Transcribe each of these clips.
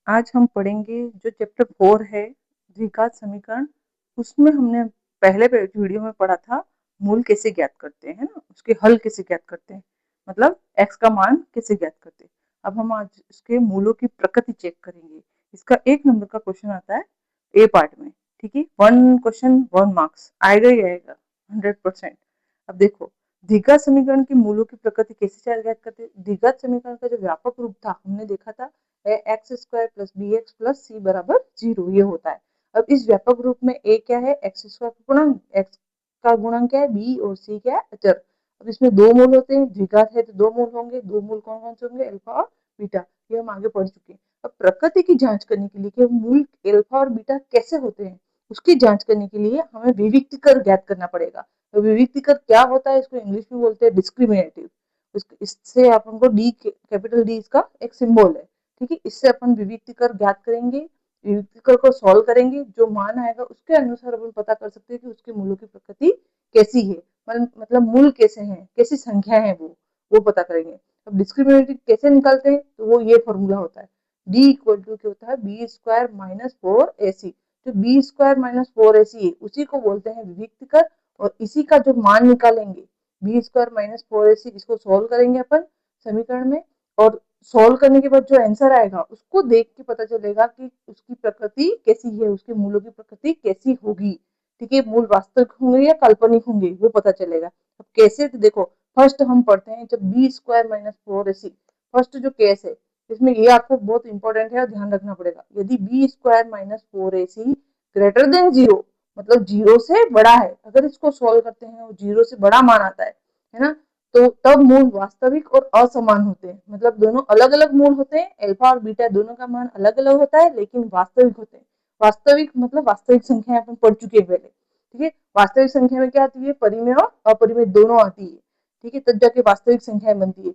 आज हम पढ़ेंगे जो चैप्टर 4 है द्विघात समीकरण। उसमें हमने पहले वीडियो में पढ़ा था मूल कैसे ज्ञात करते हैं ना, उसके हल कैसे ज्ञात करते हैं, मतलब x का मान कैसे ज्ञात करते हैं। अब हम आज इसके मूलों की प्रकृति चेक करेंगे। इसका 1 नंबर का क्वेश्चन आता है ए पार्ट में, ठीक है। 1 क्वेश्चन 1 मार्क्स आएगा ही आएगा 100%। अब देखो द्विघात समीकरण के मूलों की प्रकृति कैसे ज्ञात करते हैं। द्विघात समीकरण का जो व्यापक रूप था हमने देखा था x square plus b x plus c बराबर 0 ये होता है। अब इस व्यापक रूप में ए क्या है, एक्स स्क्वायर का गुणांक, एक्स का गुणांक क्या है बी और सी क्या है अचर। अब इसमें दो मूल होते हैं, द्विघात है तो दो मूल होंगे। दो मूल कौन कौन से होंगे, अल्फा और बीटा, ये हम आगे पढ़ चुके हैं। अब प्रकृति की जांच करने के लिए कि मूल अल्फा और बीटा कैसे होते हैं, उसकी जांच करने के लिए हमें विविक्ति कर ज्ञात करना पड़ेगा। तो विविक्ति कर क्या होता है, इसको इंग्लिश में बोलते हैं डिस्क्रिमिनेटिव। इससे अपन को डी कैपिटल डी इसका एक सिंबल है, ठीक है। इससे अपन विविक्ति कर ज्ञात करेंगे, विविक्ति कर को सॉल्व करेंगे, जो मान आएगा उसके अनुसार अपन पता कर सकते हैं कि उसके मूलों की प्रकृति कैसी है, मतलब मूल कैसे हैं, कैसी संख्या है वो पता करेंगे। अब डिस्क्रिमिनेटिव कैसे निकालते हैं, तो वो ये फॉर्मूला होता है डी इक्वल टू क्या होता है बी स्क्वायर माइनस 4ac। जो बी स्क्वायर माइनस 4ac है उसी को बोलते हैं विविक्ति कर, और इसी का जो मान निकालेंगे बी स्क्वायर माइनस 4ac, इसको सोल्व करेंगे अपन समीकरण में, और सोल्व करने के बाद जो आंसर आएगा उसको देख के पता चलेगा कि उसकी प्रकृति कैसी है, उसके मूलों की प्रकृति कैसी होगी, ठीक है। मूल वास्तविक होंगे या काल्पनिक होंगे वो पता चलेगा। अब कैसे, तो देखो फर्स्ट हम पढ़ते हैं जब b square minus 4ac, first जो केस है इसमें ये आपको बहुत इंपॉर्टेंट है और ध्यान रखना पड़ेगा। यदि b square minus 4ac greater than 0, मतलब 0 से बड़ा है, अगर इसको सोल्व करते हैं और 0 से बड़ा मान आता है ना, तो तब मूल वास्तविक और असमान होते हैं, मतलब दोनों अलग अलग मूल होते हैं। अल्फा और बीटा दोनों का मान अलग अलग होता है लेकिन वास्तविक होते हैं। वास्तविक मतलब वास्तविक संख्या अपन पढ़ चुके हैं पहले, ठीक है। वास्तविक संख्या में क्या आती है, परिमेय और अपरिमेय दोनों आती है, ठीक है, तब जाके वास्तविक संख्याएं बनती है।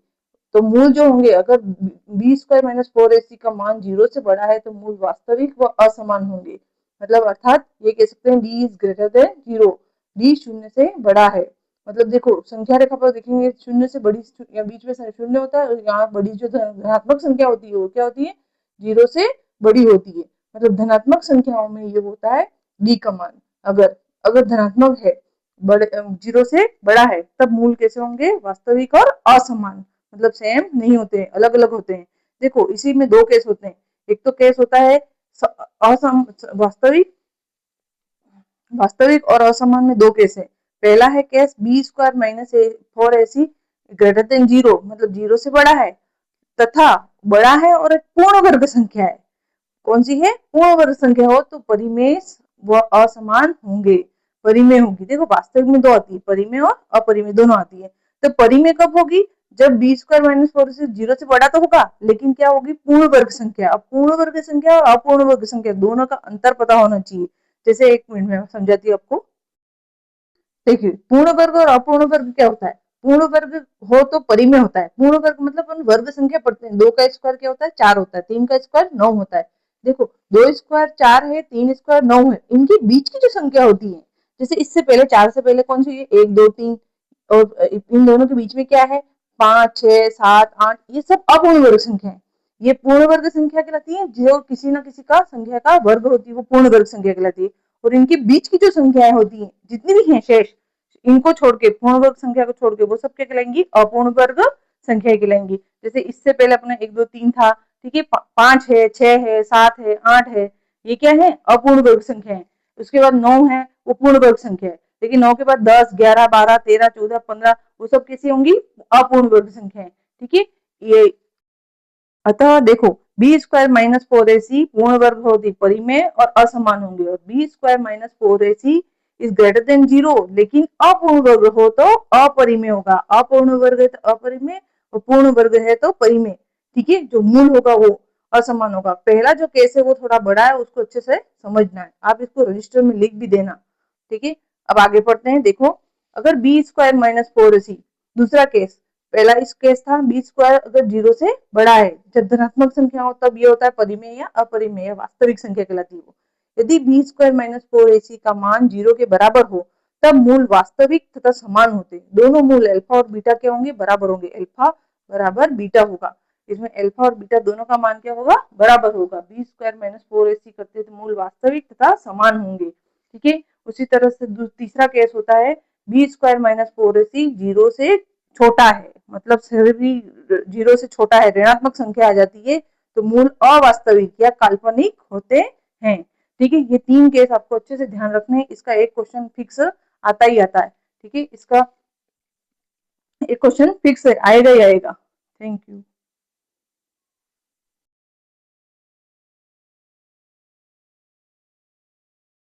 तो मूल जो होंगे, अगर बी स्क्वायर माइनस 4ac का मान 0 से बड़ा है तो मूल वास्तविक व असमान होंगे, मतलब अर्थात ये कह सकते हैं D is greater than 0, D शून्य से बड़ा है। मतलब देखो संख्या रेखा पर देखेंगे शून्य से बड़ी या बीच में शून्य होता है, और यहाँ बड़ी जो धनात्मक संख्या होती है वो क्या होती है, 0 से बड़ी होती है। मतलब धनात्मक संख्याओं में ये होता है डी का मान, अगर अगर धनात्मक है, बड़े 0 से बड़ा है, तब मूल कैसे होंगे, वास्तविक और असमान, मतलब सेम नहीं होते हैं, अलग अलग होते हैं। देखो इसी में दो केस होते हैं, एक तो केस होता है वास्तविक, वास्तविक और असमान में दो केस है। पहला है case b square minus 4ac greater than 0, मतलब 0 से बड़ा है तथा बड़ा है और एक पूर्ण वर्ग संख्या है। कौन सी है, पूर्ण वर्ग संख्या हो तो परिमेय व असमान होंगे, परिमेय होगी। देखो वास्तविक में दो आती है, परिमेय और अपरिमेय दोनों आती है। तो परिमेय कब होगी, जब बी स्क्वायर माइनस 4 से 0 से बड़ा तो होगा, लेकिन क्या होगी, पूर्ण वर्ग संख्या। अब पूर्ण वर्ग संख्या और अपूर्ण वर्ग संख्या दोनों का अंतर पता होना चाहिए। जैसे एक मिनट में समझाती हूँ आपको। देखिए पूर्ण वर्ग और अपूर्ण वर्ग क्या होता है, पूर्ण वर्ग हो तो परिमेय होता है। पूर्ण वर्ग मतलब अपन वर्ग संख्या पढ़ते हैं, 2 का स्क्वायर क्या होता है 4 होता है, 3 का स्क्वायर 9 होता है। देखो 2 स्क्वायर 4 है, 3 स्क्वायर 9 है, इनके बीच की जो संख्या होती है, जैसे इससे पहले 4 से पहले कौन सी है, 1 2 3, और इन दोनों के बीच में क्या है 5 6 7 8, ये सब अपूर्ण वर्ग संख्या है। ये पूर्ण वर्ग संख्या कहलाती है, जो किसी ना किसी का संख्या का वर्ग होती है वो पूर्ण वर्ग संख्या कहलाती है। और इनके बीच की जो संख्याएं होती है जितनी भी हैं शेष, इनको छोड़ के, पूर्ण वर्ग संख्या को छोड़ के, वो सब क्या कहलाएंगी, अपूर्ण वर्ग संख्या कहलाएंगी। जैसे इससे पहले अपना 1 2 3 था, ठीक है, 5 है 6 है 7 है 8 है, ये क्या है अपूर्ण वर्ग संख्या है। उसके बाद 9 है वो पूर्ण वर्ग संख्या है, लेकिन 9 के बाद 10 11 12 13 14 15 वो सब कैसी होंगी, अपूर्ण वर्ग संख्या है, ठीक है। ये अतः देखो बी स्क्वायर माइनस 4ac पूर्ण वर्ग होगी परिमेय और असमान होंगे, और b square minus 4ac is greater than 0, लेकिन अपूर्ण वर्ग हो तो अपरिमेय होगा। अपूर्ण वर्ग है तो अपरिमेय और पूर्ण वर्ग है तो परिमेय, ठीक है। जो मूल होगा वो असमान होगा। पहला जो केस है वो थोड़ा बड़ा है, उसको अच्छे से समझना है, आप इसको रजिस्टर में लिख भी देना, ठीक है। अब आगे पढ़ते हैं। देखो अगर बी स्क्वायर माइनस 4ac, दूसरा केस, पहला इस केस था बी स्क्वायर अगर 0 से बड़ा है, जब धनात्मक संख्या हो तब ये होता है परिमेय या अपरिमेय, वास्तविक संख्या कहलाती है वो। यदि बी स्क्वायर माइनस 4ac का मान 0 के बराबर हो तब मूल वास्तविक तथा समान होते हैं। दोनों मूल अल्फा और बीटा क्या होंगे, बराबर होंगे, अल्फा बराबर बीटा होगा। इसमें अल्फा और बीटा दोनों का मान क्या होगा, बराबर होगा। बी स्क्वायर माइनस 4ac करते तो मूल वास्तविक तथा समान होंगे। ठीक है, उसी तरह से तीसरा केस होता है बी स्क्वायर माइनस 4ac 0 से छोटा है, मतलब सभी 0 से छोटा है, ऋणात्मक संख्या आ जाती है तो मूल अवास्तविक या काल्पनिक होते हैं। ठीक है, ये 3 केस आपको अच्छे से ध्यान रखने हैं। इसका एक क्वेश्चन फिक्स आता ही आता है। ठीक है, इसका एक क्वेश्चन फिक्स आएगा ही आएगा। Thank you.